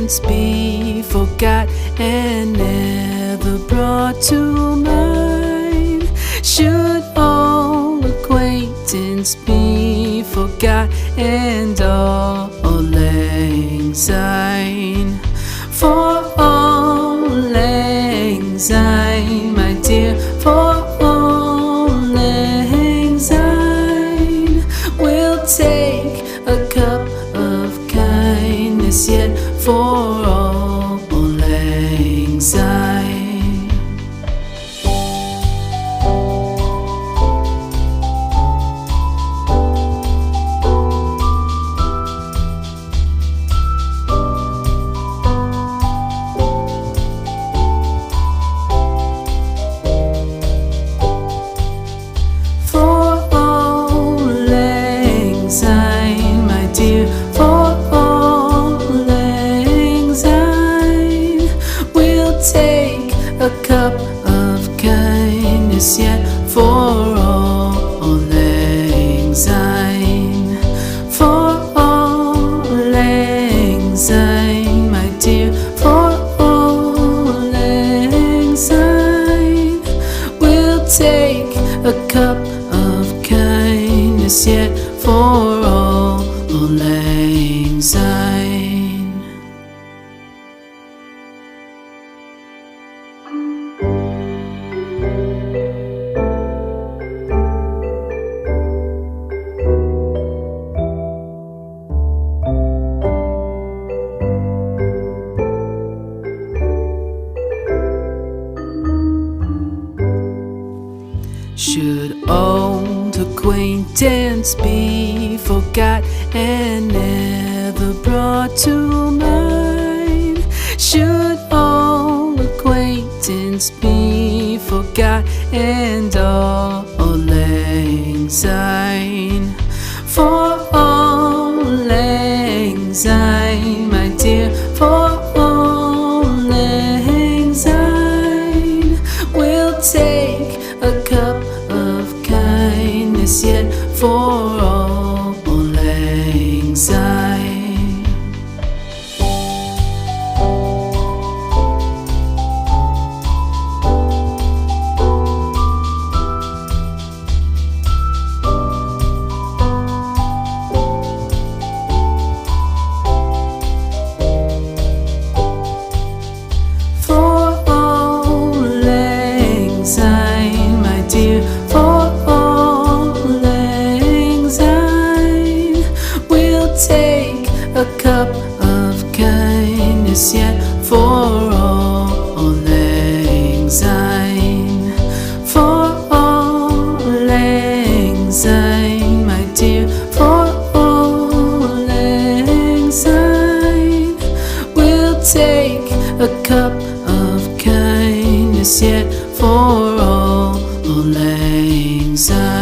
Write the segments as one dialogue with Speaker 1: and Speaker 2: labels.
Speaker 1: acquaintance be forgot and never brought to mind? Should all acquaintance be forgot and all lang syne? For all lang syne, my dear, for all lang syne, we'll take a cup of kindness yet for all lang syne. A cup of kindness yet for all lang syne. For all lang syne, my dear, for all lang syne, we'll take a cup of kindness yet for all lang syne. Should old acquaintance be forgot and never brought to mind? Should old acquaintance be forgot and all lang syne? For all lang syne, my dear, for all lang syne, we'll take a cup of kindness yet for all lang syne. For all lang syne, my dear, for all lang syne, we'll take a cup of kindness yet for all lang syne. For all lang syne, my dear, for all lang syne, we'll take a cup of kindness yet for all lang syne.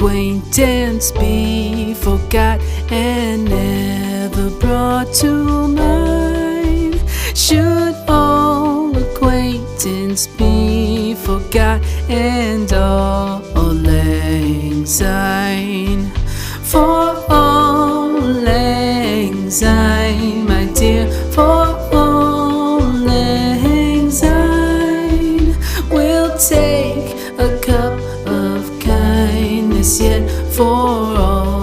Speaker 1: acquaintance be forgot and never brought to mind? Should all acquaintance be forgot and all lang syne? For all lang syne, my dear, for all lang syne, we'll take a cup of kindness yet for all